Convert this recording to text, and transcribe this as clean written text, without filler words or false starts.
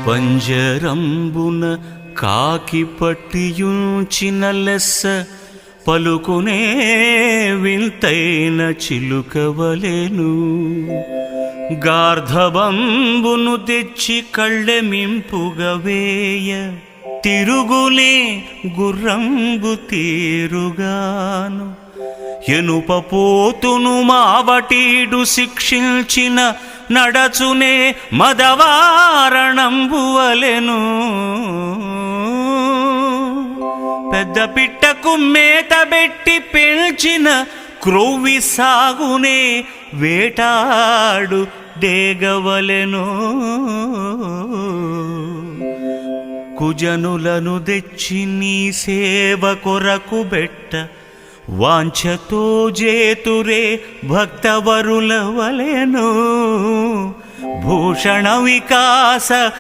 పంజరంబున కాకి పట్టియుంచిన లెస్స పలుకునే వింతైన చిలుకవలెను. గార్ధబంబును తెచ్చి కళ్ళెమింపుగా వేయ తిరుగులే గుర్రంబు తీరుగాను. ఎనుపపోతును మావటీడు శిక్షించిన నడచునే మదవారణంబువలెను. పెద్ద పిట్టకు మేతబెట్టి పెంచిన క్రొవ్వి సాగునే వేటాడు డేగవలెను. కుజనులను తెచ్చి నీ సేవ కొరకు బెట్ట వాంఛతో జేతురే భక్తవరుల వలెను. భూషణ వికాస